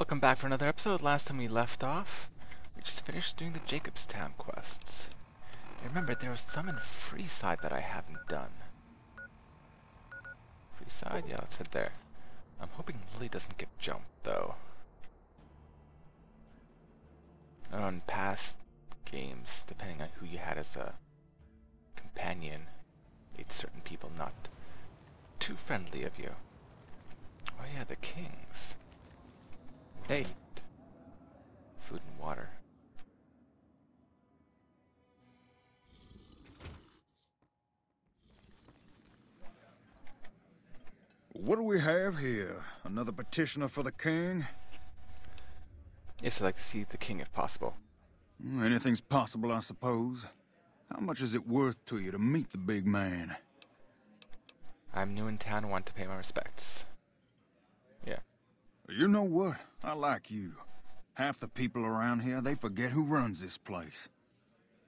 Welcome back for another episode. Last time we left off, we just finished doing the Jacobstown quests. And remember, there was some in Freeside that I haven't done. Freeside? Yeah, let's head there. I'm hoping Lily doesn't get jumped, though. On past games, depending on who you had as a companion, made certain people not too friendly of you. Oh yeah, the kings. Hey. Food and water. What do we have here? Another petitioner for the king? Yes, I'd like to see the king if possible. Anything's possible, I suppose. How much is it worth to you to meet the big man? I'm new in town and want to pay my respects. Yeah. You know what? I like you. Half the people around here, they forget who runs this place.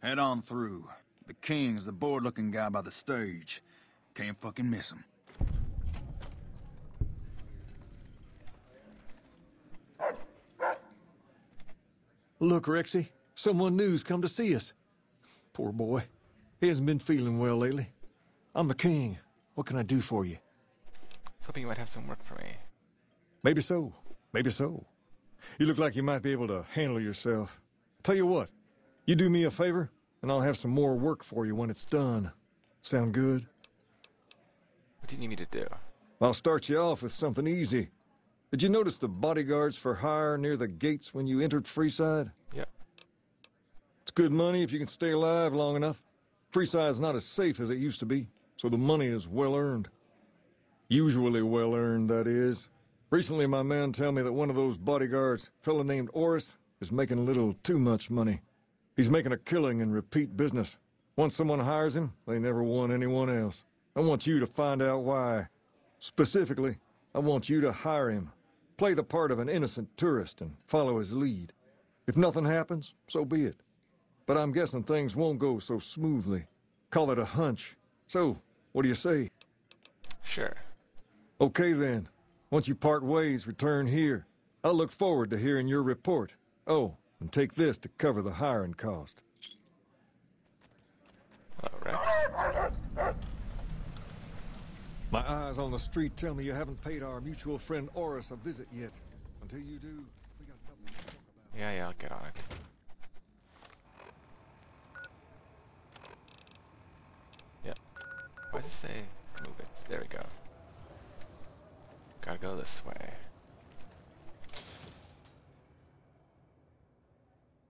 Head on through. The king's the bored-looking guy by the stage. Can't fucking miss him. Look, Rexy, someone new's come to see us. Poor boy. He hasn't been feeling well lately. I'm the king. What can I do for you? I was hoping you might have some work for me. Maybe so. Maybe so. You look like you might be able to handle yourself. Tell you what, you do me a favor, and I'll have some more work for you when it's done. Sound good? What do you need me to do? I'll start you off with something easy. Did you notice the bodyguards for hire near the gates when you entered Freeside? Yep. It's good money if you can stay alive long enough. Freeside's not as safe as it used to be, so the money is well earned. Usually well earned, that is. Recently, my man tell me that one of those bodyguards, a fella named Oris, is making a little too much money. He's making a killing in repeat business. Once someone hires him, they never want anyone else. I want you to find out why. Specifically, I want you to hire him. Play the part of an innocent tourist and follow his lead. If nothing happens, so be it. But I'm guessing things won't go so smoothly. Call it a hunch. So, what do you say? Sure. Okay then. Once you part ways, return here. I'll look forward to hearing your report. Oh, and take this to cover the hiring cost. Hello, Rex. My eyes on the street tell me you haven't paid our mutual friend Oris a visit yet. Until you do, we got nothing to talk about. Yeah, I'll get on it. Yep. Why does it say move it? There we go. Gotta go this way.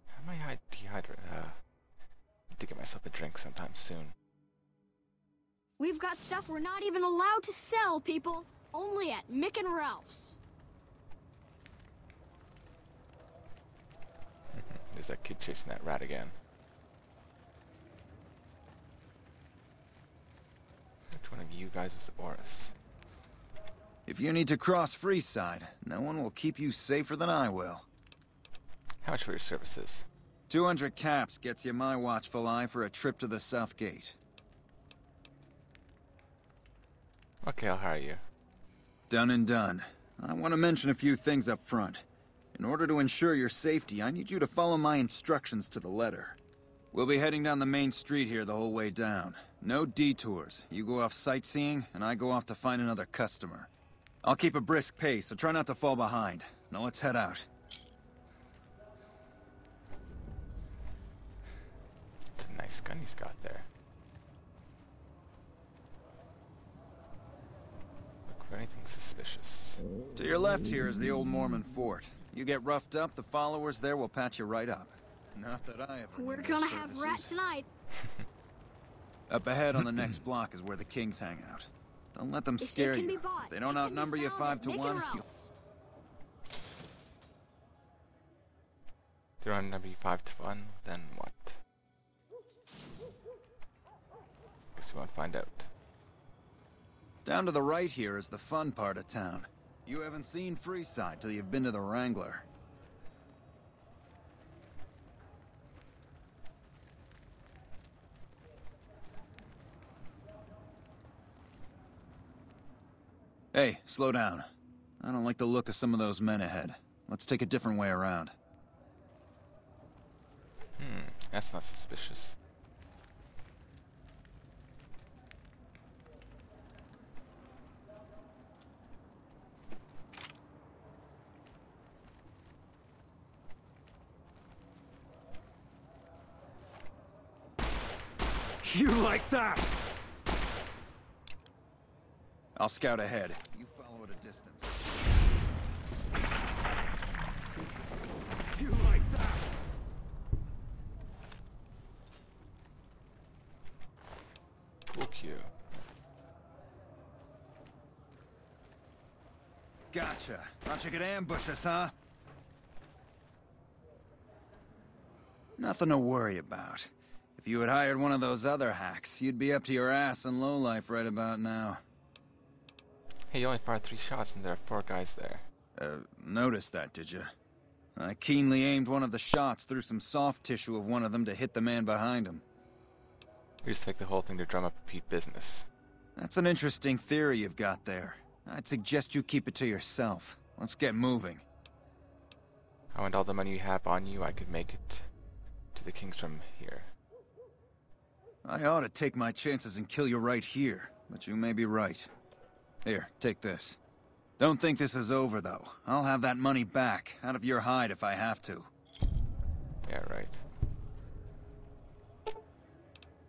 How am I dehydrated? Need to get myself a drink sometime soon. We've got stuff we're not even allowed to sell, people. Only at Mick and Ralph's. There's that kid chasing that rat again. Which one of you guys was Oris? If you need to cross Freeside, no one will keep you safer than I will. How much for your services? 200 caps gets you my watchful eye for a trip to the South Gate. Okay, I'll hire you. Done and done. I want to mention a few things up front. In order to ensure your safety, I need you to follow my instructions to the letter. We'll be heading down the main street here the whole way down. No detours. You go off sightseeing, and I go off to find another customer. I'll keep a brisk pace, so try not to fall behind. Now let's head out. It's a nice gun he's got there. Look for anything suspicious. To your left here is the old Mormon fort. You get roughed up, the followers there will patch you right up. Not that I ever We're need gonna those have services. rat tonight. Up ahead on the next block is where the kings hang out. Don't let them If scare it can you. be bought, If they don't it can be outnumber you found 5 at to Mick 1. and you'll... Ralph's. They're on W5 to 1, then what? Guess we won't find out. Down to the right here is the fun part of town. You haven't seen Freeside till you've been to the Wrangler. Hey, slow down. I don't like the look of some of those men ahead. Let's take a different way around. That's not suspicious. You like that? I'll scout ahead. You follow at a distance. You like that? Cool cue. Gotcha. Thought you could ambush us, huh? Nothing to worry about. If you had hired one of those other hacks, you'd be up to your ass in lowlife right about now. Hey, you only fired 3 shots and there are 4 guys there. Noticed that, did you? I keenly aimed one of the shots through some soft tissue of one of them to hit the man behind him. You just take the whole thing to drum up repeat business. That's an interesting theory you've got there. I'd suggest you keep it to yourself. Let's get moving. I want all the money you have on you, I could make it to the Kings from here. I ought to take my chances and kill you right here, but you may be right. Here, take this. Don't think this is over, though. I'll have that money back, out of your hide if I have to. Yeah, right.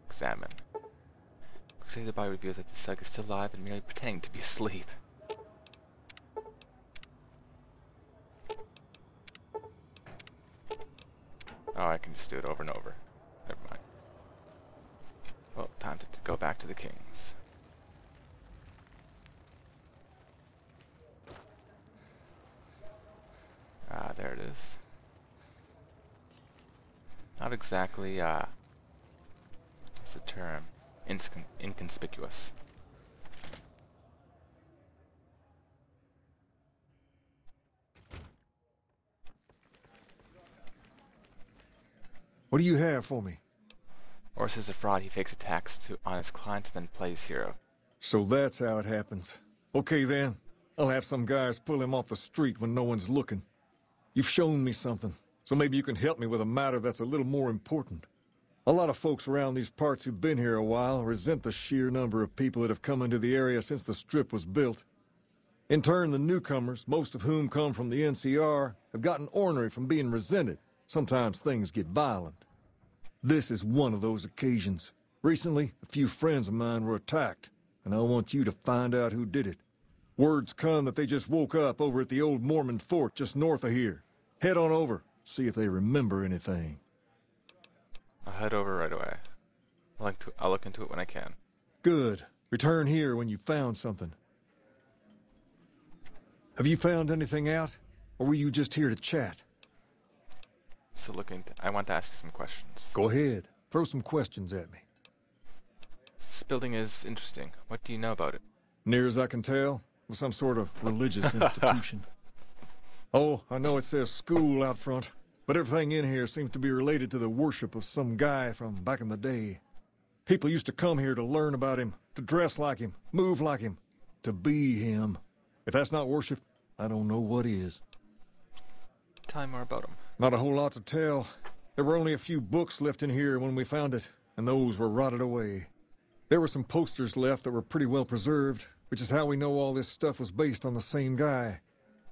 Examine. Say the body reveals that the Sug is still alive and merely pretending to be asleep. Oh, I can just do it over and over. Never mind. Well, time to go back to the Kings. Ah, there it is. Not exactly, what's the term? Inconspicuous. What do you have for me? Orris is a fraud. He fakes attacks to honest clients and then plays hero. So that's how it happens. Okay then. I'll have some guys pull him off the street when no one's looking. You've shown me something, so maybe you can help me with a matter that's a little more important. A lot of folks around these parts who've been here a while resent the sheer number of people that have come into the area since the Strip was built. In turn, the newcomers, most of whom come from the NCR, have gotten ornery from being resented. Sometimes things get violent. This is one of those occasions. Recently, a few friends of mine were attacked, and I want you to find out who did it. Word's come that they just woke up over at the old Mormon fort just north of here. Head on over, see if they remember anything. I'll head over right away. I'll look into it when I can. Good. Return here when you've found something. Have you found anything out, or were you just here to chat? So I want to ask you some questions. Go ahead. Throw some questions at me. This building is interesting. What do you know about it? Near as I can tell, it was some sort of religious institution. Oh, I know it says school out front, but everything in here seems to be related to the worship of some guy from back in the day. People used to come here to learn about him, to dress like him, move like him, to be him. If that's not worship, I don't know what is. Tell me more about him. Not a whole lot to tell. There were only a few books left in here when we found it, and those were rotted away. There were some posters left that were pretty well preserved, which is how we know all this stuff was based on the same guy.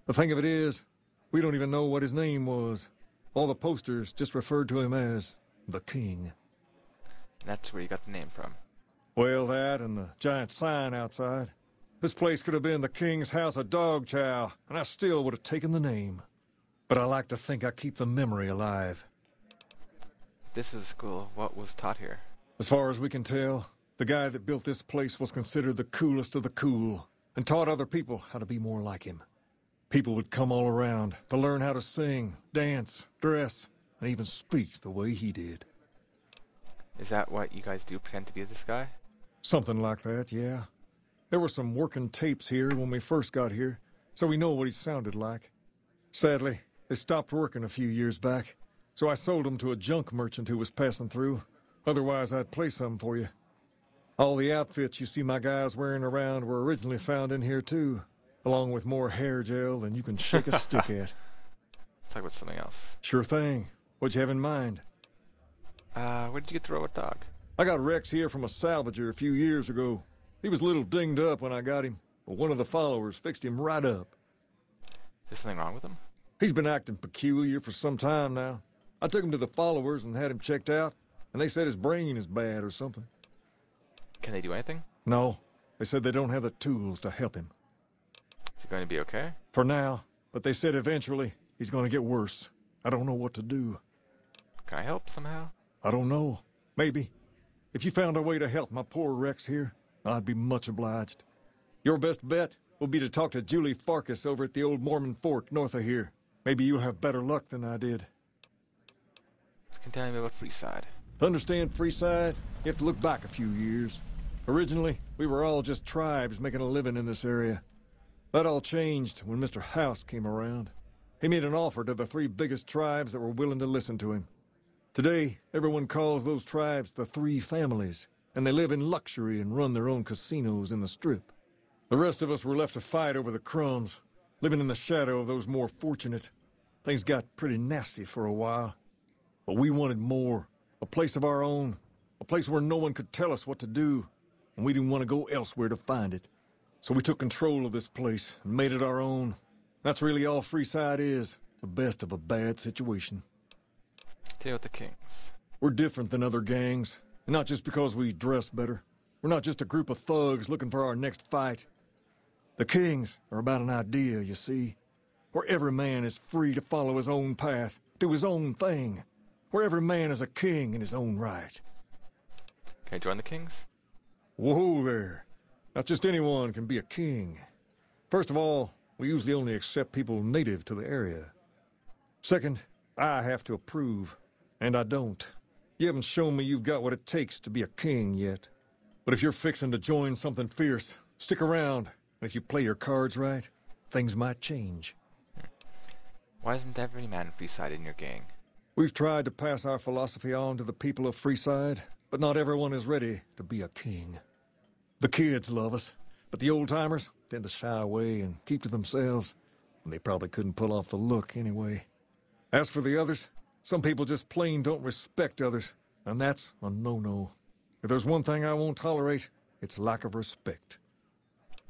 The thing of it is, we don't even know what his name was. All the posters just referred to him as the King. That's where you got the name from. Well, that and the giant sign outside. This place could have been the King's House of Dog Chow, and I still would have taken the name. But I like to think I keep the memory alive. This was a school. What was taught here? As far as we can tell, the guy that built this place was considered the coolest of the cool, and taught other people how to be more like him. People would come all around to learn how to sing, dance, dress, and even speak the way he did. Is that what you guys do, pretend to be this guy? Something like that, yeah. There were some working tapes here when we first got here, so we know what he sounded like. Sadly, they stopped working a few years back, so I sold them to a junk merchant who was passing through. Otherwise, I'd play some for you. All the outfits you see my guys wearing around were originally found in here, too, along with more hair gel than you can shake a stick at. talk about something else. Sure thing. What'd you have in mind? Where did you get the robot dog? I got Rex here from a salvager a few years ago. He was a little dinged up when I got him, but one of the followers fixed him right up. Is there something wrong with him? He's been acting peculiar for some time now. I took him to the followers and had him checked out, and they said his brain is bad or something. Can they do anything? No, they said they don't have the tools to help him. Is he going to be okay? For now, but they said eventually he's going to get worse. I don't know what to do. Can I help somehow? I don't know. Maybe. If you found a way to help my poor Rex here, I'd be much obliged. Your best bet will be to talk to Julie Farkas over at the old Mormon fort north of here. Maybe you'll have better luck than I did. Can you tell me about Freeside? To understand Freeside, you have to look back a few years. Originally, we were all just tribes making a living in this area. That all changed when Mr. House came around. He made an offer to the 3 biggest tribes that were willing to listen to him. Today, everyone calls those tribes the 3 families, and they live in luxury and run their own casinos in the Strip. The rest of us were left to fight over the crumbs, living in the shadow of those more fortunate. Things got pretty nasty for a while. But we wanted more, a place of our own, a place where no one could tell us what to do, and we didn't want to go elsewhere to find it. So we took control of this place and made it our own. That's really all Freeside is, the best of a bad situation. Tell you about the Kings. We're different than other gangs, and not just because we dress better. We're not just a group of thugs looking for our next fight. The Kings are about an idea, you see, where every man is free to follow his own path, do his own thing, where every man is a king in his own right. Can I join the Kings? Whoa there. Not just anyone can be a king. First of all, we usually only accept people native to the area. Second, I have to approve, and I don't. You haven't shown me you've got what it takes to be a king yet. But if you're fixing to join something fierce, stick around, and if you play your cards right, things might change. Why isn't every man Freeside in your gang? We've tried to pass our philosophy on to the people of Freeside, but not everyone is ready to be a king. The kids love us, but the old-timers tend to shy away and keep to themselves, and they probably couldn't pull off the look anyway. As for the others, some people just plain don't respect others, and that's a no-no. If there's one thing I won't tolerate, it's lack of respect.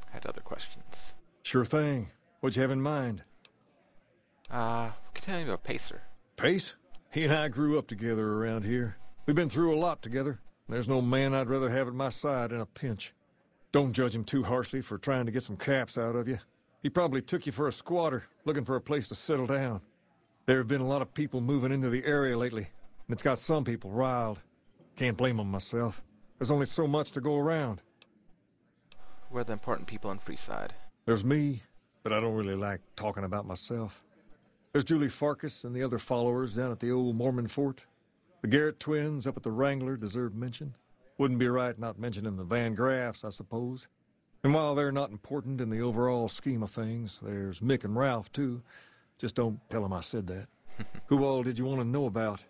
I had other questions. Sure thing. What'd you have in mind? Can you tell me about Pacer? Pace? He and I grew up together around here. We've been through a lot together. There's no man I'd rather have at my side in a pinch. Don't judge him too harshly for trying to get some caps out of you. He probably took you for a squatter, looking for a place to settle down. There have been a lot of people moving into the area lately, and it's got some people riled. Can't blame them myself. There's only so much to go around. Who are the important people in Freeside? There's me, but I don't really like talking about myself. There's Julie Farkas and the other followers down at the old Mormon fort. The Garrett twins up at the Wrangler deserve mention. Wouldn't be right not mentioning the Van Graffs, I suppose. And while they're not important in the overall scheme of things, there's Mick and Ralph, too. Just don't tell them I said that. Who all did you want to know about?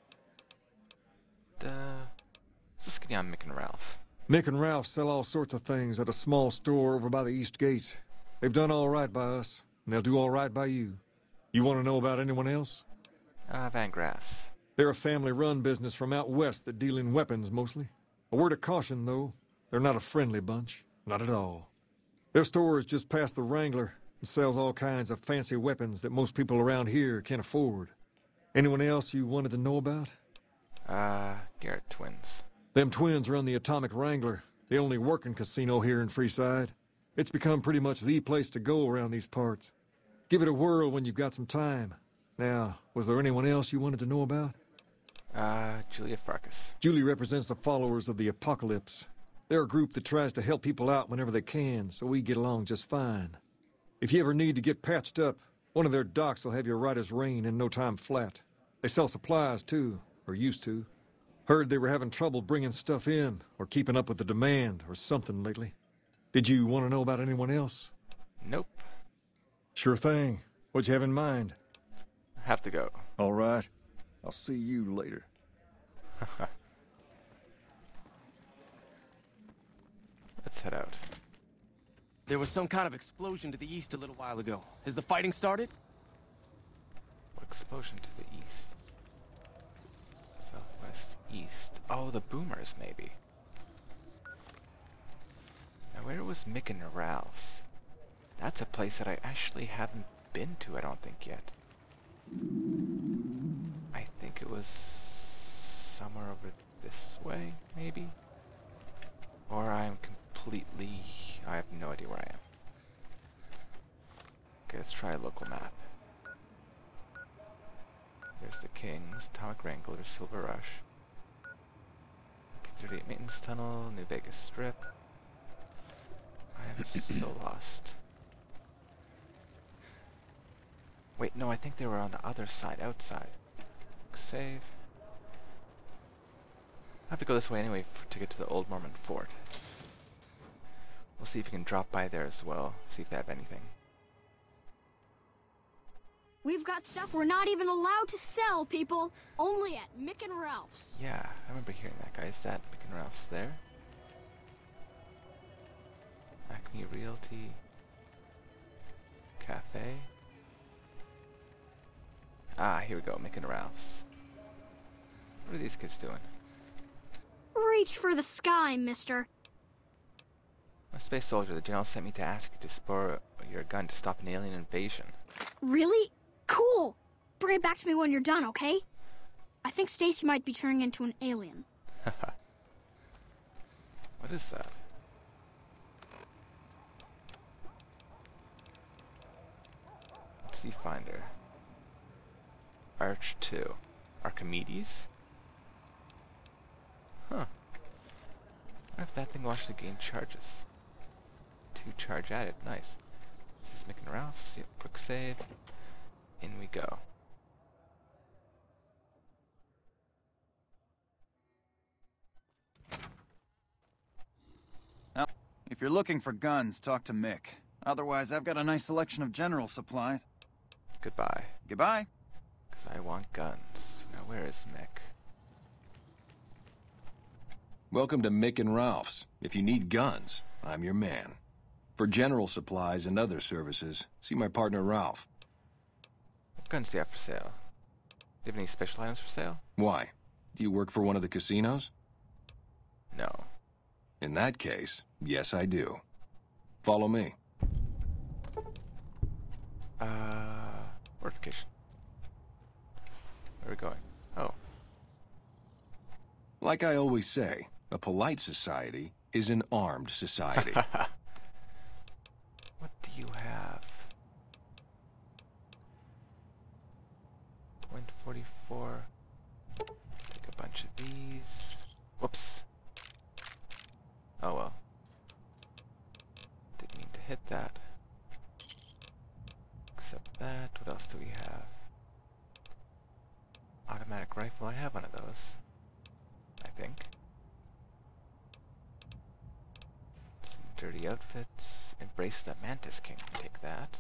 Just getting on Mick and Ralph. Mick and Ralph sell all sorts of things at a small store over by the East Gate. They've done all right by us, and they'll do all right by you. You want to know about anyone else? Van Graffs. They're a family-run business from out west that deal in weapons, mostly. A word of caution, though. They're not a friendly bunch. Not at all. Their store is just past the Wrangler and sells all kinds of fancy weapons that most people around here can't afford. Anyone else you wanted to know about? Garrett twins. Them twins run the Atomic Wrangler, the only working casino here in Freeside. It's become pretty much the place to go around these parts. Give it a whirl when you've got some time. Now, was there anyone else you wanted to know about? Julia Farkas. Julie represents the followers of the Apocalypse. They're a group that tries to help people out whenever they can, so we get along just fine. If you ever need to get patched up, one of their docs will have you right as rain in no time flat. They sell supplies, too, or used to. Heard they were having trouble bringing stuff in, or keeping up with the demand, or something lately. Did you want to know about anyone else? Nope. Sure thing. What'd you have in mind? I have to go. All right. I'll see you later. Let's head out. There was some kind of explosion to the east a little while ago. Has the fighting started? What explosion to the east. Southwest, east. Oh, the boomers, maybe. Now, where was Mick and Ralph's? That's a place that I actually haven't been to, I don't think, yet. I think it was somewhere over this way, maybe? Or I'm completely... I have no idea where I am. Okay, let's try a local map. There's the Kings, Atomic Wrangler, Silver Rush. 38 Maintenance Tunnel, New Vegas Strip. I am so lost. Wait, no, I think they were on the other side, outside. Save. I have to go this way anyway to get to the Old Mormon Fort. We'll see if we can drop by there as well, see if they have anything. We've got stuff we're not even allowed to sell, people. Only at Mick and Ralph's. Yeah, I remember hearing that, guy. Is that Mick and Ralph's there? Acme Realty. Cafe. Ah, here we go, Mick and Ralph's. What are these kids doing? Reach for the sky, mister. I'm a space soldier. The general sent me to ask you to borrow your gun to stop an alien invasion. Really? Cool. Bring it back to me when you're done, okay? I think Stacy might be turning into an alien. What is that? What's the finder? Arch 2. Archimedes? Huh. What if that thing will actually gain charges? 2 charge added. Nice. This is Mick and Ralph's. Yep, quick save. In we go. Now, if you're looking for guns, talk to Mick. Otherwise, I've got a nice selection of general supplies. Goodbye. Goodbye. Because I want guns. Now where is Mick? Welcome to Mick and Ralph's. If you need guns, I'm your man. For general supplies and other services, see my partner Ralph. What guns do you have for sale? Do you have any special items for sale? Why? Do you work for one of the casinos? No. In that case, yes I do. Follow me. Fortification. Where are we going? Oh. Like I always say, a polite society is an armed society. What do you have? .44. Take a bunch of these. Whoops. Oh well. Didn't mean to hit that. Except that. What else do we have? Automatic rifle. I have one of those. I think. Some dirty outfits. Embrace the Mantis King. Take that.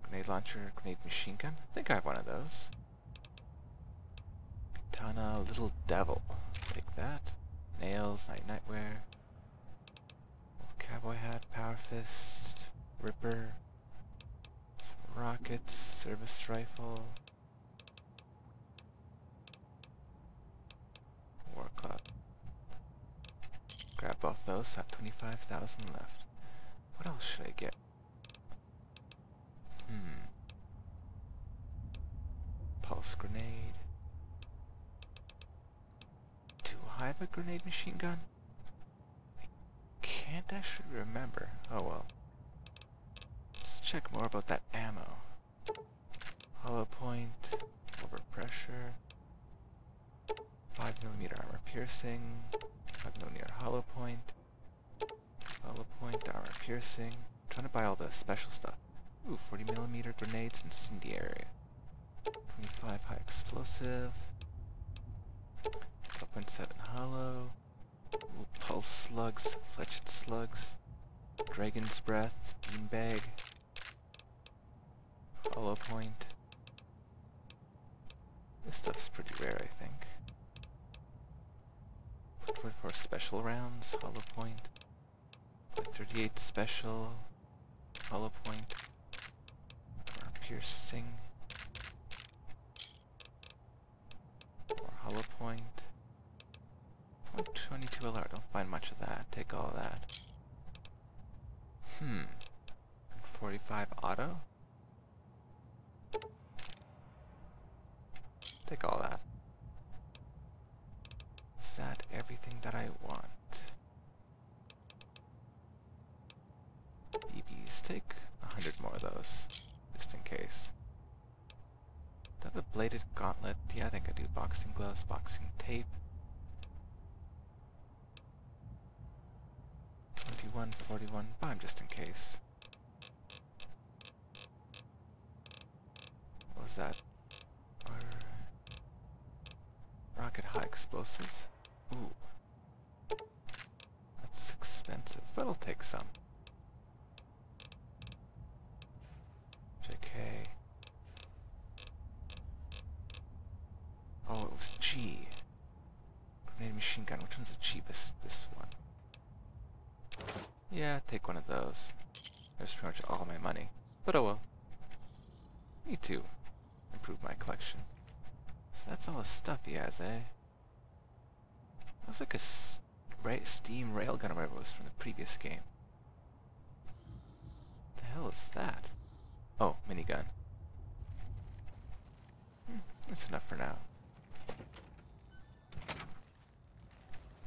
Grenade launcher, grenade machine gun. I think I have one of those. Katana, little devil. Take that. Nails, nightwear. Cowboy hat, power fist, ripper. Some rockets, service rifle. War club. Grab both those, have 25,000 left. What else should I get? Pulse grenade. Do I have a grenade machine gun? I can't actually remember. Oh well. Let's check more about that ammo. Hollow point, overpressure, 5mm armor piercing, 5mm hollow point, armor piercing. I'm trying to buy all the special stuff. Ooh, 40mm grenades, incendiary. 25 high explosive. 12.7 hollow. Ooh, pulse slugs, fletched slugs. Dragon's breath, beanbag. Hollow point. This stuff's pretty rare, I think. 44 special rounds, hollow point. 38 special, hollow point. Armor piercing. Hollow point. 22 LR, don't find much of that. Take all of that. 45 auto? Take all that. Is that everything that I want? BBs, take 100 more of those, just in case. Do I have a bladed gauntlet? Yeah, I think I do. Boxing gloves, boxing tape. 21, 41, buy 'em just in case. What was that? Rocket high explosives. Ooh. That's expensive, but I'll take some. JK. Oh, it was G. Grenade machine gun. Which one's the cheapest? This one. Yeah, take one of those. There's pretty much all my money. But oh well. Me too. Improve my collection. So that's all the stuff he has, eh? Looks like a steam railgun or whatever it was from the previous game. What the hell is that? Oh, minigun. That's enough for now.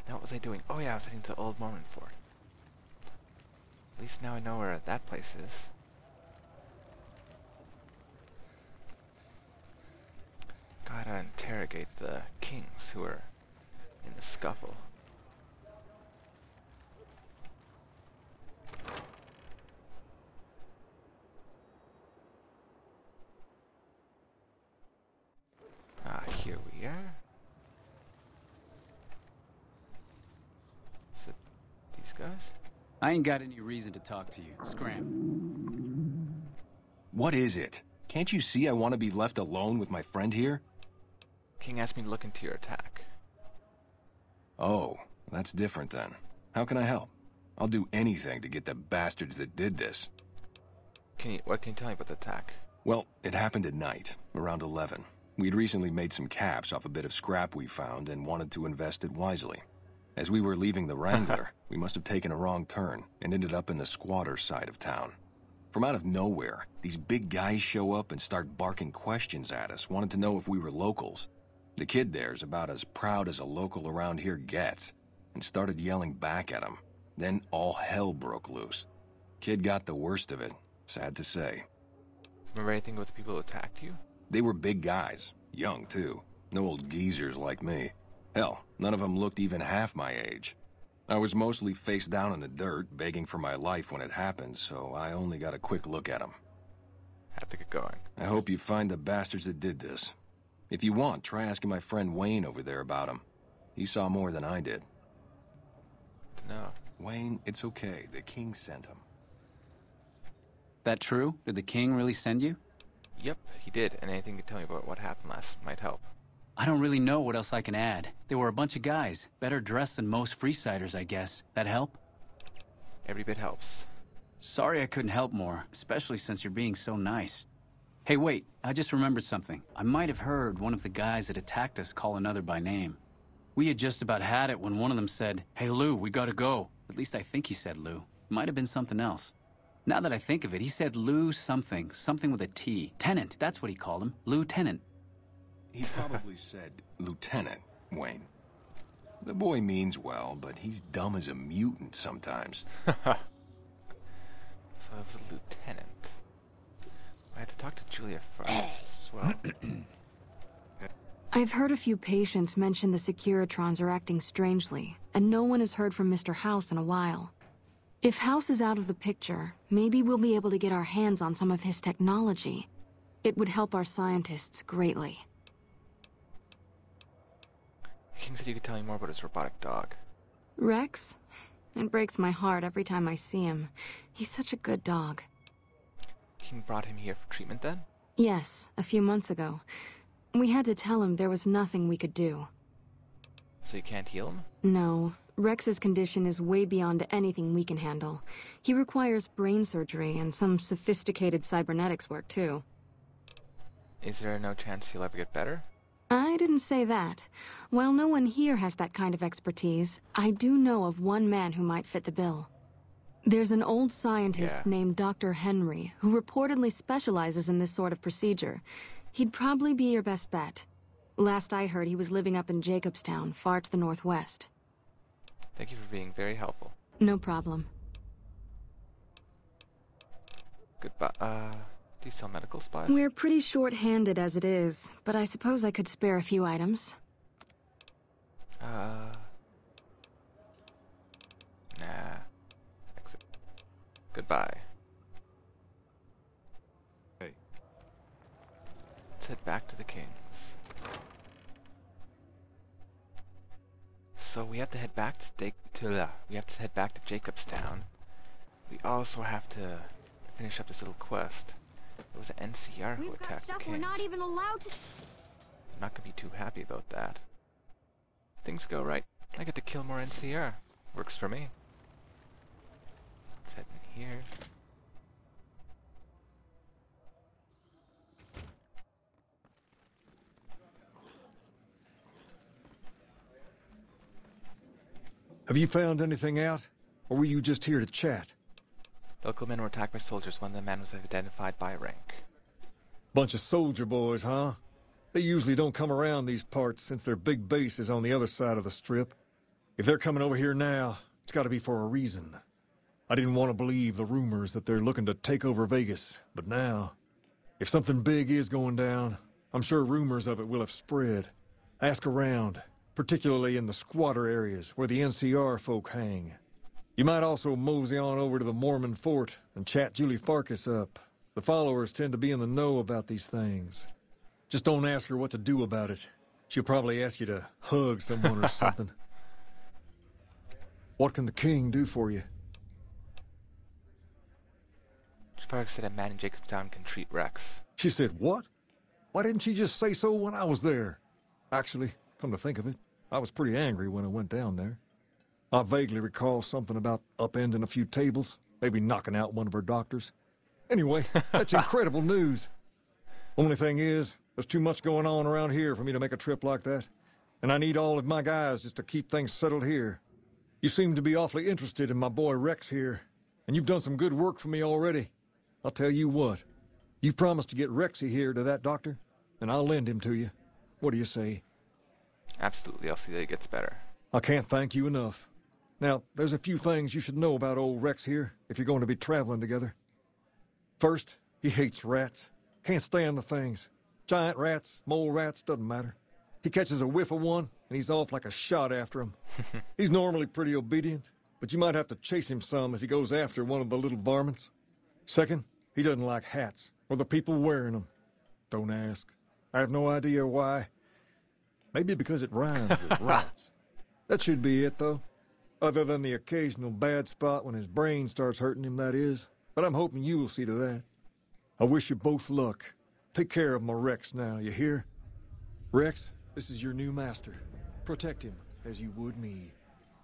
Now what was I doing? Oh yeah, I was heading to Old Mormon Fort. At least now I know where that place is. Gotta interrogate the kings who are in the scuffle. Ah, here we are. Is it these guys? I ain't got any reason to talk to you. Scram. What is it? Can't you see I want to be left alone with my friend here? King asked me to look into your attack. Oh, that's different then. How can I help? I'll do anything to get the bastards that did this. What can you tell me about the attack? Well, it happened at night, around 11. We'd recently made some caps off a bit of scrap we found and wanted to invest it wisely. As we were leaving the Wrangler, we must have taken a wrong turn and ended up in the squatter side of town. From out of nowhere, these big guys show up and start barking questions at us, wanted to know if we were locals. The kid there's about as proud as a local around here gets, and started yelling back at him. Then all hell broke loose. Kid got the worst of it, sad to say. Remember anything about the people who attacked you? They were big guys, young too. No old geezers like me. Hell, none of them looked even half my age. I was mostly face down in the dirt, begging for my life when it happened, so I only got a quick look at them. Have to get going. I hope you find the bastards that did this. If you want, try asking my friend Wayne over there about him. He saw more than I did. No. Wayne, it's okay. The king sent him. That true? Did the king really send you? Yep, he did. And anything you can tell me about what happened last might help. I don't really know what else I can add. They were a bunch of guys, better dressed than most Freesiders, I guess. That help? Every bit helps. Sorry I couldn't help more, especially since you're being so nice. Hey, wait, I just remembered something. I might have heard one of the guys that attacked us call another by name. We had just about had it when one of them said, "Hey, Lou, we gotta go." At least I think he said Lou. Might have been something else. Now that I think of it, he said Lou something with a T. Tenant, that's what he called him. Lieutenant. He probably said Lieutenant, Wayne. The boy means well, but he's dumb as a mutant sometimes. So I was a lieutenant. I had to talk to Julia first as well. I've heard a few patients mention the Securitrons are acting strangely, and no one has heard from Mr. House in a while. If House is out of the picture, maybe we'll be able to get our hands on some of his technology. It would help our scientists greatly. King said you could tell me more about his robotic dog. Rex? It breaks my heart every time I see him. He's such a good dog. King brought him here for treatment then? Yes, a few months ago. We had to tell him there was nothing we could do. So you can't heal him? No. Rex's condition is way beyond anything we can handle. He requires brain surgery and some sophisticated cybernetics work, too. Is there no chance he'll ever get better? I didn't say that. While no one here has that kind of expertise, I do know of one man who might fit the bill. There's an old scientist named Dr. Henry who reportedly specializes in this sort of procedure. He'd probably be your best bet. Last I heard, he was living up in Jacobstown, far to the northwest. Thank you for being very helpful. No problem. Goodbye. Do you sell medical supplies? We're pretty short-handed as it is, but I suppose I could spare a few items. Nah. Exit. Goodbye. Hey. Let's head back to the Kings. So we have to head back to head back to Jacobstown. We also have to finish up this little quest. It was an NCR who We've got attacked the stuff Kings. we're not even allowed to. I'm not gonna be too happy about that. Things go right, I get to kill more NCR. Works for me. Let's head in here. Have you found anything out? Or were you just here to chat? Local men were attacked by soldiers. One of the men was identified by rank. Bunch of soldier boys, huh? They usually don't come around these parts since their big base is on the other side of the strip. If they're coming over here now, it's gotta be for a reason. I didn't want to believe the rumors that they're looking to take over Vegas, but now, if something big is going down, I'm sure rumors of it will have spread. Ask around, particularly in the squatter areas where the NCR folk hang. You might also mosey on over to the Mormon fort and chat Julie Farkas up. The followers tend to be in the know about these things. Just don't ask her what to do about it. She'll probably ask you to hug someone or something. What can the king do for you? Farkas said a man in Jacobstown can treat Rex. She said, what? Why didn't she just say so when I was there? Actually, come to think of it, I was pretty angry when I went down there. I vaguely recall something about upending a few tables, maybe knocking out one of her doctors. Anyway, that's incredible news. Only thing is, there's too much going on around here for me to make a trip like that. And I need all of my guys just to keep things settled here. You seem to be awfully interested in my boy Rex here, and you've done some good work for me already. I'll tell you what, you promised to get Rexy here to that doctor, and I'll lend him to you. What do you say? Absolutely, I'll see that he gets better. I can't thank you enough. Now, there's a few things you should know about old Rex here if you're going to be traveling together. First, he hates rats. Can't stand the things. Giant rats, mole rats, doesn't matter. He catches a whiff of one, and he's off like a shot after him. He's normally pretty obedient, but you might have to chase him some if he goes after one of the little varmints. Second, he doesn't like hats, or the people wearing them. Don't ask. I have no idea why. Maybe because it rhymes with rats. That should be it, though. Other than the occasional bad spot when his brain starts hurting him, that is. But I'm hoping you'll see to that. I wish you both luck. Take care of my Rex now, you hear? Rex, this is your new master. Protect him as you would me.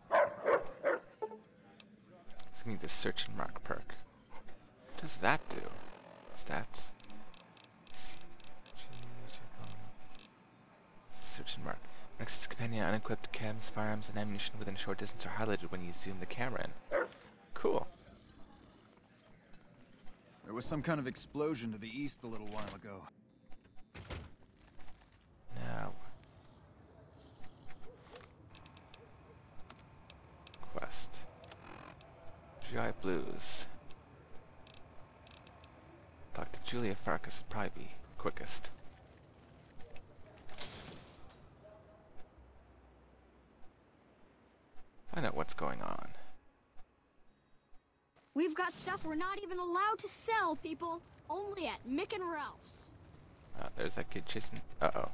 Let's give me the search and mark perk. What does that do? Stats. Search and mark. Rex's companion unequipped chems, firearms, and ammunition within a short distance are highlighted when you zoom the camera in. Cool. There was some kind of explosion to the east a little while ago. Now. Quest. GI Blues. Talk to Julia Farkas would probably be quickest. Find out what's going on. We've got stuff we're not even allowed to sell, people. Only at Mick and Ralph's. There's that kid chasing. Uh-oh.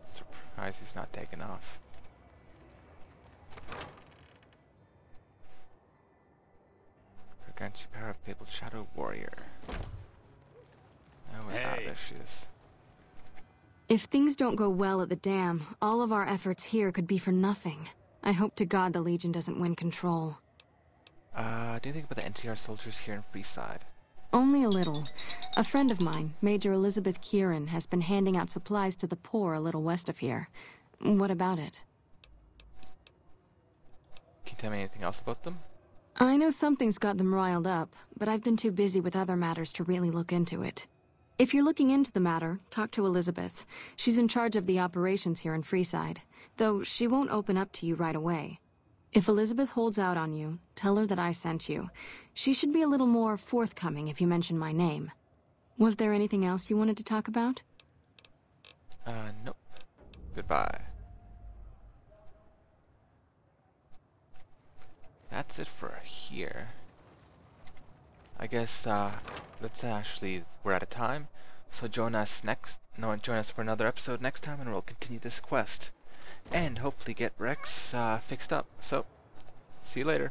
Surprised he's not taking off. Grants you power of fabled Shadow Warrior. Oh, there she is. If things don't go well at the dam, all of our efforts here could be for nothing. I hope to God the Legion doesn't win control. Do you think about the NTR soldiers here in Freeside? Only a little. A friend of mine, Major Elizabeth Kieran, has been handing out supplies to the poor a little west of here. What about it? Can you tell me anything else about them? I know something's got them riled up, but I've been too busy with other matters to really look into it. If you're looking into the matter, talk to Elizabeth. She's in charge of the operations here in Freeside, though she won't open up to you right away. If Elizabeth holds out on you, tell her that I sent you. She should be a little more forthcoming if you mention my name. Was there anything else you wanted to talk about? Nope. Goodbye. That's it for here. I guess, we're out of time. So join us for another episode next time, and we'll continue this quest. And hopefully get Rex fixed up. So, see you later.